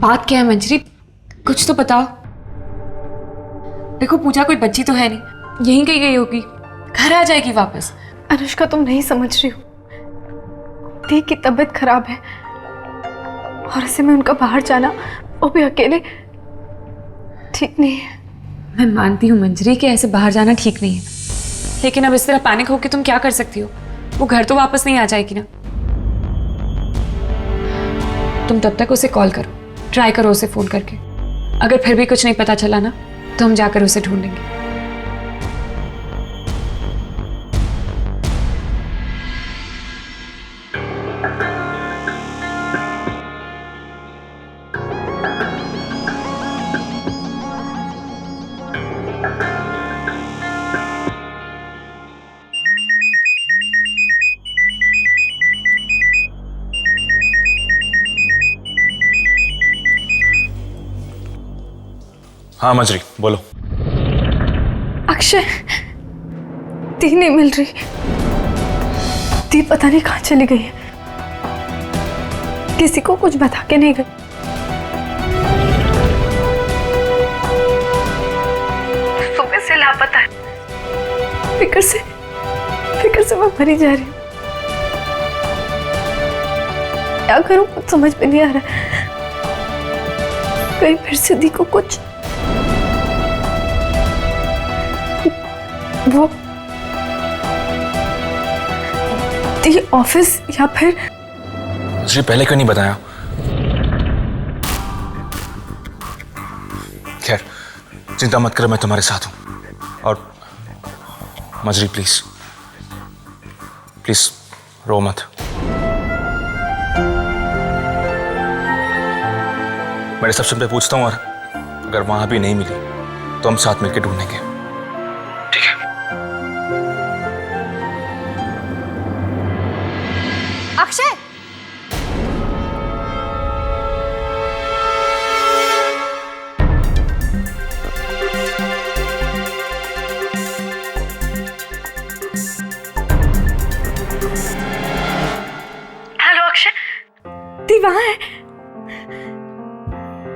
बात क्या है मंजरी, कुछ तो बताओ। देखो पूजा कोई बच्ची तो है नहीं, यहीं कहीं गई होगी, घर आ जाएगी वापस। अनुष्का तुम नहीं समझ रही हो, दी की तबीयत खराब है और ऐसे में उनका बाहर जाना, वो भी अकेले, ठीक नहीं है। मैं मानती हूँ मंजरी कि ऐसे बाहर जाना ठीक नहीं है, लेकिन अब इस तरह पैनिक होकर तुम क्या कर सकती हो? वो घर तो वापस नहीं आ जाएगी ना। तुम तब तक उसे कॉल करो, ट्राई करो उसे फोन करके। अगर फिर भी कुछ नहीं पता चला ना तो हम जाकर उसे ढूंढेंगे। हाँ मंजरी बोलो। अक्षय, दी नहीं मिल रही, दी पता नहीं कहाँ चली गई है, किसी को कुछ बता के नहीं गई। सुबह से लापता है, फिक्र से मैं मरी जा रही हूँ। क्या करूँ कुछ समझ में नहीं आ रहा, कहीं फिर से दी को कुछ वो दी ऑफिस या फिर जी पहले क्यों नहीं बताया? खैर चिंता मत करो, मैं तुम्हारे साथ हूं। और मजरी प्लीज प्लीज रो मत। मैं रिसेप्शन पे पूछता हूं और अगर वहां भी नहीं मिली तो हम साथ मिलकर ढूंढेंगे, ठीक है? अक्षय, हेलो अक्षय, दी वहां है।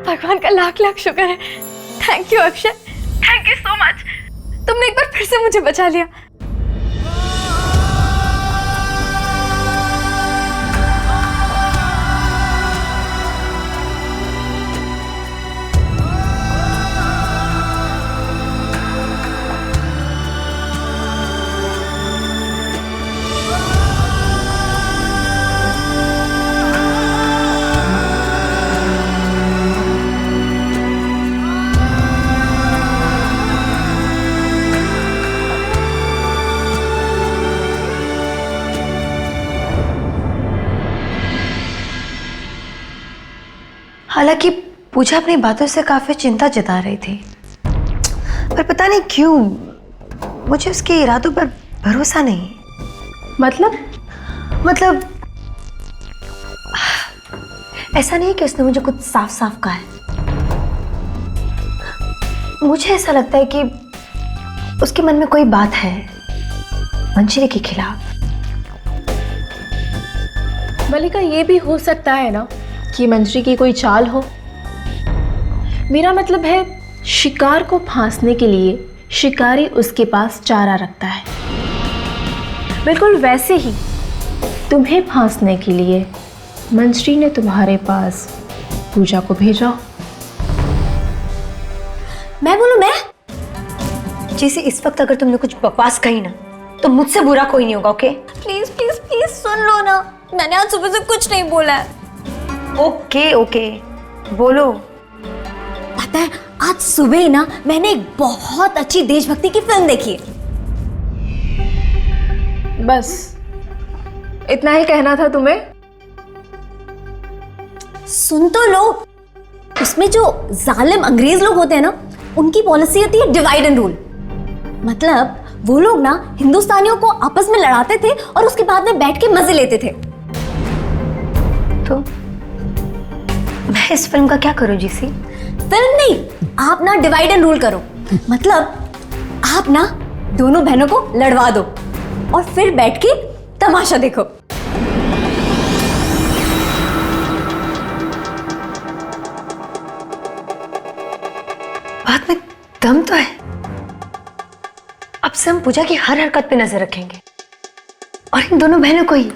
भगवान का लाख लाख शुक्र है। Thank you Akshay, thank you so much. तुमने एक बार फिर से मुझे बचा लिया। हालांकि पूजा अपनी बातों से काफी चिंता जता रही थी, पर पता नहीं क्यों मुझे उसके इरादों पर भरोसा नहीं। मतलब ऐसा नहीं कि उसने मुझे कुछ साफ साफ कहा है, मुझे ऐसा लगता है कि उसके मन में कोई बात है मंजरी के खिलाफ। मलिका, ये भी हो सकता है ना कि मंजरी की कोई चाल हो। मेरा मतलब है शिकार को फांसने के लिए शिकारी उसके पास चारा रखता है, बिल्कुल वैसे ही तुम्हें फांसने के लिए मंजरी ने तुम्हारे पास पूजा को भेजा। मैं बोलूं? मैं जैसे इस वक्त अगर तुमने कुछ बकवास कही ना तो मुझसे बुरा कोई नहीं होगा। ओके प्लीज प्लीज प्लीज सुन लो ना, मैंने आज सुबह से कुछ नहीं बोला है। ओके बोलो। पता है आज सुबह ही ना मैंने एक बहुत अच्छी देशभक्ति की फिल्म देखी है। बस इतना ही कहना था तुम्हें? सुन तो लो, उसमें जो जालिम अंग्रेज लोग होते हैं ना, उनकी पॉलिसी होती है डिवाइड एंड रूल। मतलब वो लोग ना हिंदुस्तानियों को आपस में लड़ाते थे और उसके बाद में बैठ के मजे लेते थे। तो मैं इस फिल्म का क्या करूं जीसी? फिल्म नहीं, आप ना डिवाइड एंड रूल करो। मतलब आप ना दोनों बहनों को लड़वा दो और फिर बैठ के तमाशा देखो। बात में दम तो है। अब से हम पूजा की हर हरकत पे नजर रखेंगे और इन दोनों बहनों को ही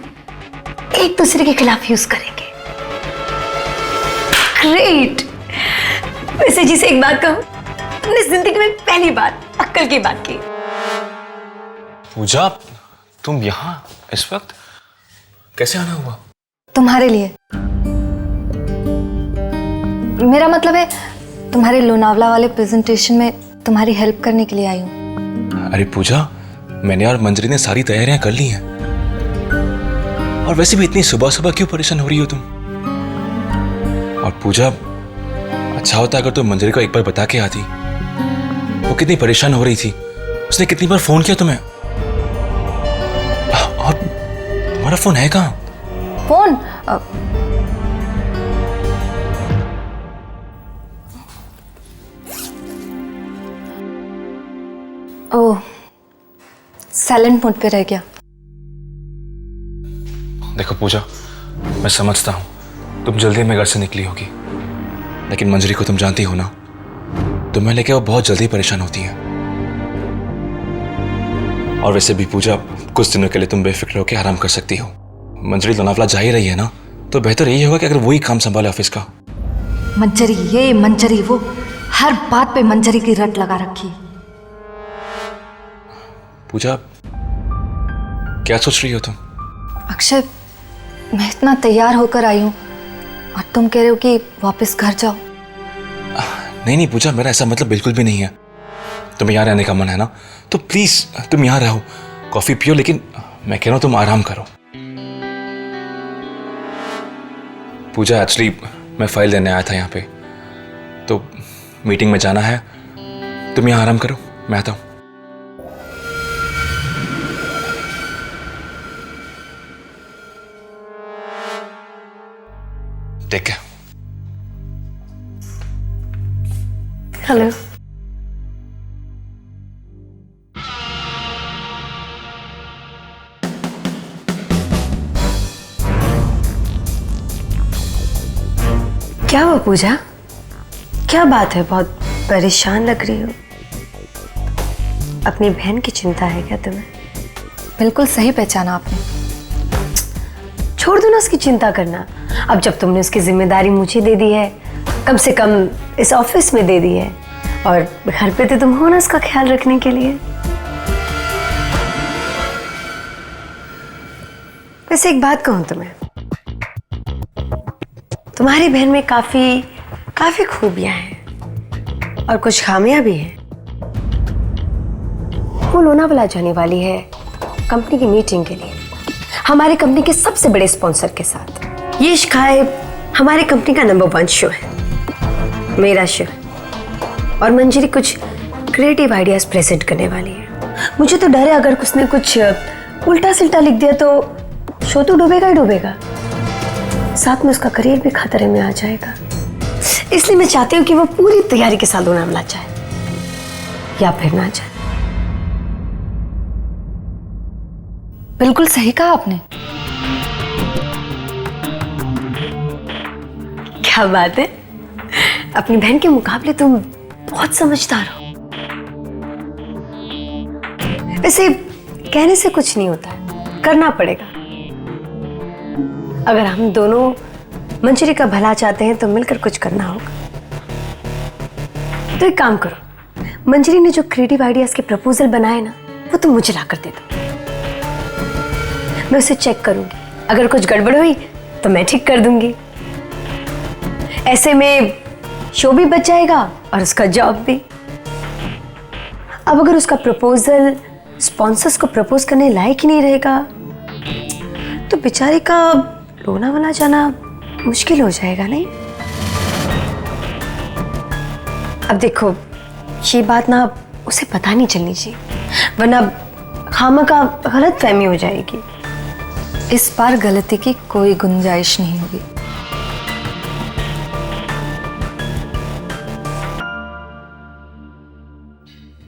एक दूसरे के खिलाफ यूज करेंगे। ग्रेट। वैसे जिसे एक बात कहूं, तुमने जिंदगी में पहली बार अक्ल की बात की। पूजा, तुम यहाँ इस वक्त कैसे आना हुआ? तुम्हारे लिए। मेरा मतलब है तुम्हारे लोनावला वाले प्रेजेंटेशन में तुम्हारी हेल्प करने के लिए आई हूँ। अरे पूजा, मैंने और मंजरी ने सारी तैयारियां कर ली हैं। और वैसे भी इतनी सुबह सुबह क्यों परेशान हो रही हो तुम? और पूजा, अच्छा होता अगर तुम मंजरी को एक बार बता के आती। वो कितनी परेशान हो रही थी, उसने कितनी बार फोन किया तुम्हें। और तुम्हारा फोन है कहाँ? फोन ओह, साइलेंट मोड पे रह गया। देखो पूजा, मैं समझता हूँ तुम जल्दी में घर से निकली होगी, लेकिन मंजरी को तुम जानती हो ना, तुम्हें लेके वो बहुत जल्दी परेशान होती है। और वैसे भी पूजा, कुछ दिनों के लिए तुम बेफिक्र होकर आराम कर सकती हो। मंजरी लोनावला जा ही रही है ना, तो बेहतर यही होगा कि अगर वही काम संभाले ऑफिस का। मंजरी ये मंजरी वो, हर बात पे मंजरी की रट लगा रखी। पूजा, क्या सोच रही हो तुम? अक्षय, मैं इतना तैयार होकर आई हूँ और तुम कह रहे हो कि वापस घर जाओ। नहीं नहीं पूजा, मेरा ऐसा मतलब बिल्कुल भी नहीं है। तुम्हें यहाँ रहने का मन है ना, तो प्लीज तुम यहाँ रहो, कॉफी पियो, लेकिन मैं कह रहा हूँ तुम आराम करो। पूजा, एक्चुअली मैं फाइल देने आया था यहाँ पे, तो मीटिंग में जाना है। तुम यहाँ आराम करो, मैं आता हूँ। ठीक है। हेलो। क्या हुआ पूजा? क्या बात है, बहुत परेशान लग रही हो। अपनी बहन की चिंता है क्या तुम्हें? बिल्कुल सही पहचाना आपने। छोड़ दो ना उसकी चिंता करना। अब जब तुमने उसकी जिम्मेदारी मुझे दे दी है, कम से कम इस ऑफिस में दे दी है, और घर पे तो तुम हो ना उसका ख्याल रखने के लिए। वैसे एक बात कहूं तुम्हें, तुम्हारी बहन में काफी खूबियां हैं और कुछ खामियां भी हैं। वो लोनावला जाने वाली है कंपनी की मीटिंग के लिए, हमारी कंपनी के सबसे बड़े स्पॉन्सर के साथ। ये खाए हमारी कंपनी का नंबर 1 शो है, मेरा शो। और मंजरी कुछ क्रिएटिव आइडियाज प्रेजेंट करने वाली है। मुझे तो डर है अगर उसने कुछ उल्टा सिल्टा लिख दिया तो शो तो डूबेगा ही डूबेगा, साथ में उसका करियर भी खतरे में आ जाएगा। इसलिए मैं चाहती हूँ कि वो पूरी तैयारी के साथ लोनावला जाए या फिर ना जाए। बिल्कुल सही कहा आपने। क्या बात है, अपनी बहन के मुकाबले तुम बहुत समझदार हो। वैसे कहने से कुछ नहीं होता है, करना पड़ेगा। अगर हम दोनों मंजरी का भला चाहते हैं तो मिलकर कुछ करना होगा। तो एक काम करो, मंजरी ने जो क्रिएटिव आइडियाज के प्रपोजल बनाए ना, वो तुम मुझे ला कर दे दो। मैं उसे चेक करूंगी, अगर कुछ गड़बड़ हुई तो मैं ठीक कर दूंगी। ऐसे में शो भी बच जाएगा और उसका जॉब भी। अब अगर उसका प्रपोजल स्पॉन्सर्स को प्रपोज करने लायक ही नहीं रहेगा तो बेचारे का लोनावला जाना मुश्किल हो जाएगा, नहीं? अब देखो, ये बात ना उसे पता नहीं चलनी चाहिए, वरना खामखा गलत फहमी हो जाएगी। इस बार गलती की कोई गुंजाइश नहीं होगी।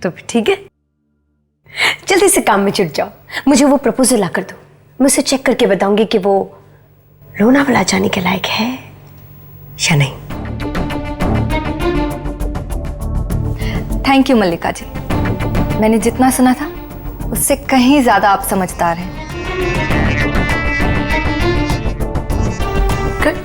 तो ठीक है, जल्दी से काम में जुट जाओ। मुझे वो प्रपोजल ला कर दो, मैं उसे चेक करके बताऊंगी कि वो लोनावला जाने के लायक है या नहीं। थैंक यू मल्लिका जी, मैंने जितना सुना था उससे कहीं ज्यादा आप समझदार हैं। Good.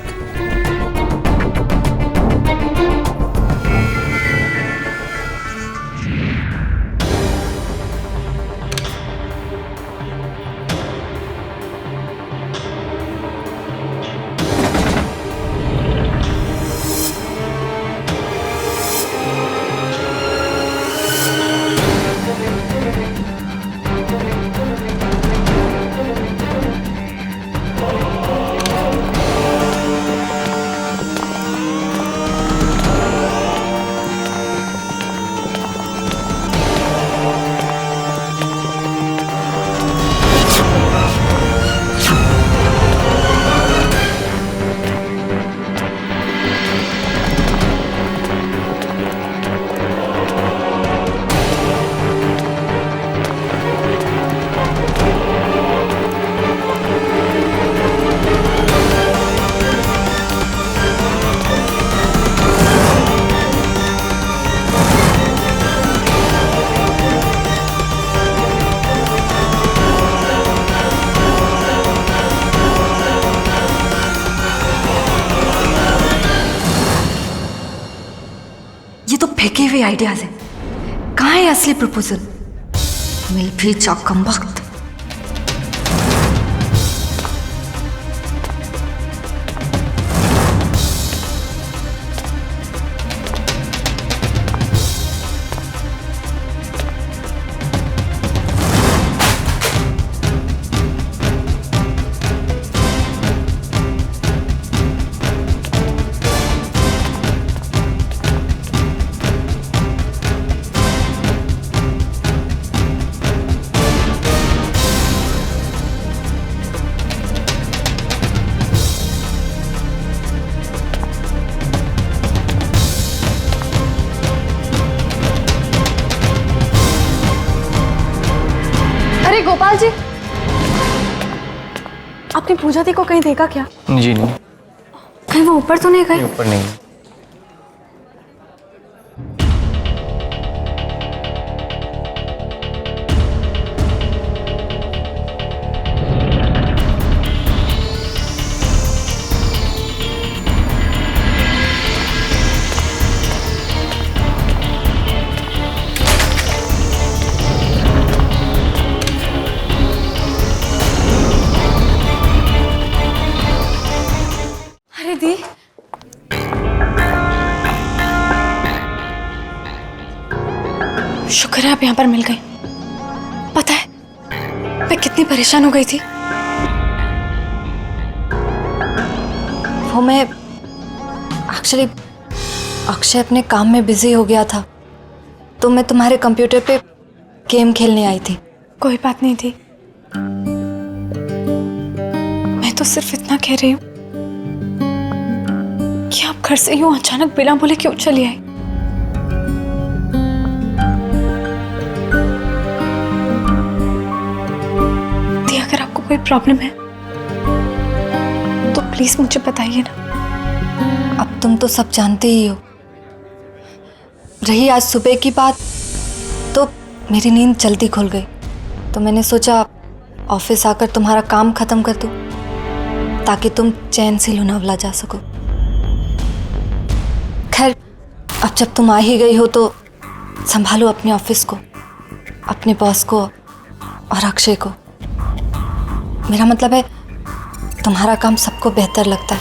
ये तो फेंके हुए आइडियाज हैं। कहाँ है असली प्रपोजल? मिल भी जाओ कम वक्त। अरे गोपाल जी, आपने पूजा दी को कहीं देखा क्या? जी नहीं, कहीं वो ऊपर तो नहीं गई? ऊपर नहीं। अरे दी, शुक्र है आप यहाँ पर मिल गई। पता है मैं कितनी परेशान हो गई थी। वो मैं एक्चुअली अक्षय अपने काम में बिजी हो गया था, तो मैं तुम्हारे कंप्यूटर पे गेम खेलने आई थी। कोई बात नहीं थी, मैं तो सिर्फ इतना कह रही हूँ कि आप घर से यूं अचानक बिना बोले क्यों चली आई? दी, अगर आपको कोई प्रॉब्लम है तो प्लीज मुझे बताइए ना। अब तुम तो सब जानते ही हो। रही आज सुबह की बात, तो मेरी नींद जल्दी खुल गई, तो मैंने सोचा ऑफिस आकर तुम्हारा काम खत्म कर दूं ताकि तुम चैन से लोनावला जा सको। खैर, अब जब तुम आ ही गई हो तो संभालो अपने ऑफिस को, अपने बॉस को और अक्षय को। मेरा मतलब है तुम्हारा काम सबको बेहतर लगता है।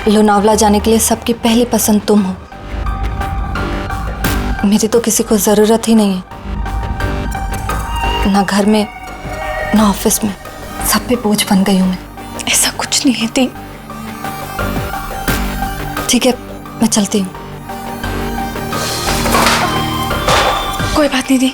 लोनावला जाने के लिए सबकी पहली पसंद तुम हो। मेरी तो किसी को ज़रूरत ही नहीं है, ना घर में ना ऑफिस में, सब पे बोझ बन गई हूँ मैं। ऐसा कुछ नहीं है दी। ठीक है, मैं चलती हूँ। कोई बात नहीं दी।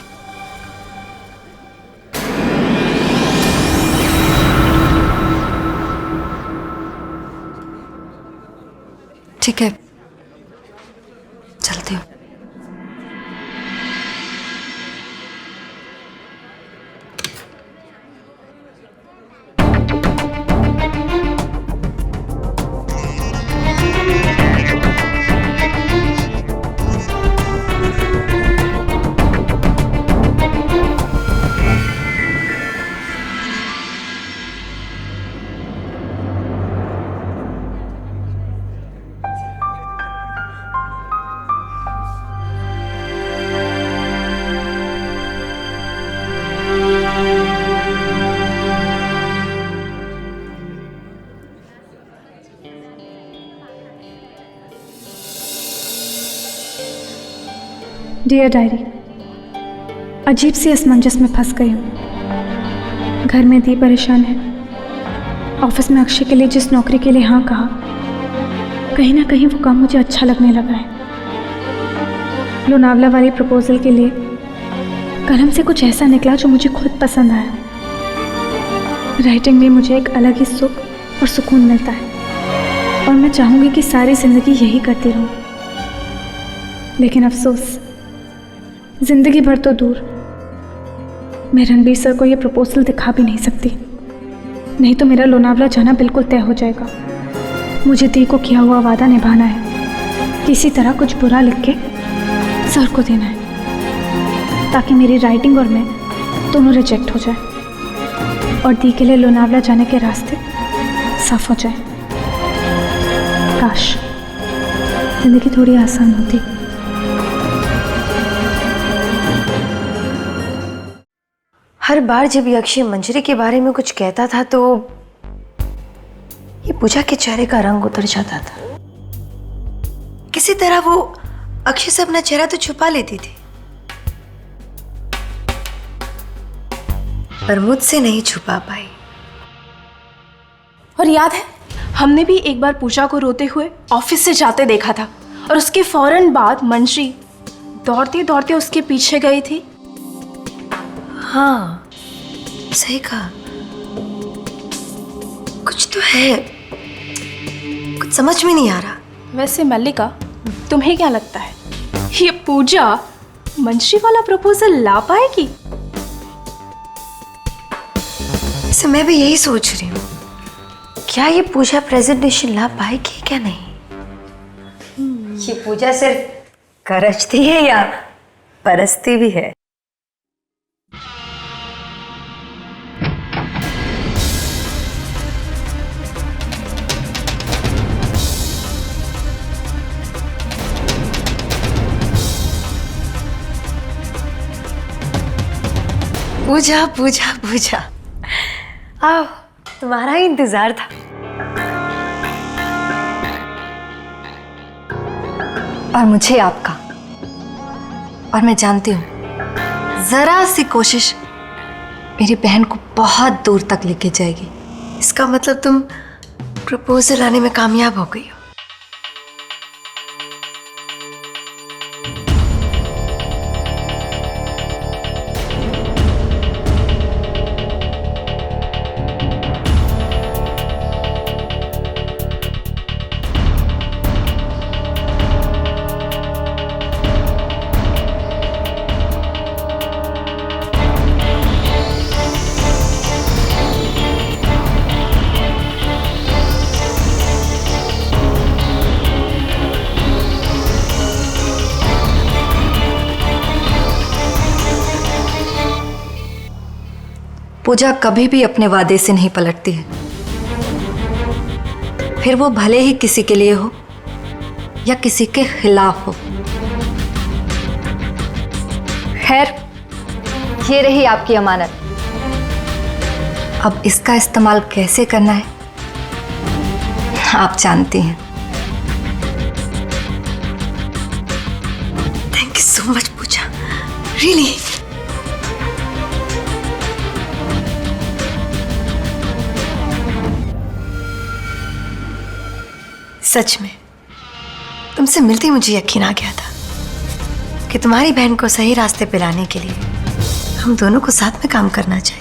ठीक है, चलती हूँ। डियर डायरी, अजीब सी असमंजस में फंस गई हूँ। घर में दी परेशान है, ऑफिस में अक्षय के लिए जिस नौकरी के लिए हाँ कहा, कहीं ना कहीं वो काम मुझे अच्छा लगने लगा है। लोनावला वाली प्रपोजल के लिए कलम से कुछ ऐसा निकला जो मुझे खुद पसंद आया। राइटिंग में मुझे एक अलग ही सुख और सुकून मिलता है और मैं चाहूँगी कि सारी ज़िंदगी यही करती रहूँ। लेकिन अफसोस, ज़िंदगी भर तो दूर, मैं रणबीर सर को ये प्रपोजल दिखा भी नहीं सकती, नहीं तो मेरा लोनावला जाना बिल्कुल तय हो जाएगा। मुझे दी को किया हुआ वादा निभाना है, किसी तरह कुछ बुरा लिख के सर को देना है ताकि मेरी राइटिंग और मैं दोनों रिजेक्ट हो जाए और दी के लिए लोनावला जाने के रास्ते साफ हो जाए। काश जिंदगी थोड़ी आसान होती। हर बार जब ये अक्षय मंजरी के बारे में कुछ कहता था तो ये पूजा के चेहरे का रंग उतर जाता था। किसी तरह वो अक्षय से अपना चेहरा तो छुपा लेती थी, पर मुझसे नहीं छुपा पाई। और याद है, हमने भी एक बार पूजा को रोते हुए ऑफिस से जाते देखा था और उसके फौरन बाद मंजरी दौड़ते दौड़ते उसके पीछे गई थी। हाँ, सही कहा। कुछ तो है, कुछ समझ में नहीं आ रहा। वैसे मल्लिका, तुम्हें क्या लगता है, ये पूजा मंजरी वाला प्रपोजल ला पाएगी? वैसे मैं भी यही सोच रही हूँ, क्या ये पूजा प्रेजेंटेशन ला पाएगी क्या नहीं? ये पूजा सिर्फ करजती है या परस्ती भी है? पूजा पूजा पूजा, आओ, तुम्हारा ही इंतजार था। और मुझे आपका। और मैं जानती हूँ जरा सी कोशिश मेरी बहन को बहुत दूर तक लेके जाएगी। इसका मतलब तुम प्रपोजल लाने में कामयाब हो गई हो। पूजा कभी भी अपने वादे से नहीं पलटती है, फिर वो भले ही किसी के लिए हो या किसी के खिलाफ हो। खैर, ये रही आपकी अमानत। अब इसका इस्तेमाल कैसे करना है आप जानती हैं। Thank you so much Puja, really. सच में तुमसे मिलते ही मुझे यकीन आ गया था कि तुम्हारी बहन को सही रास्ते पे लाने के लिए हम दोनों को साथ में काम करना चाहिए।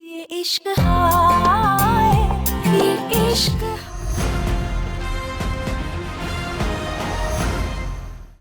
ये इश्क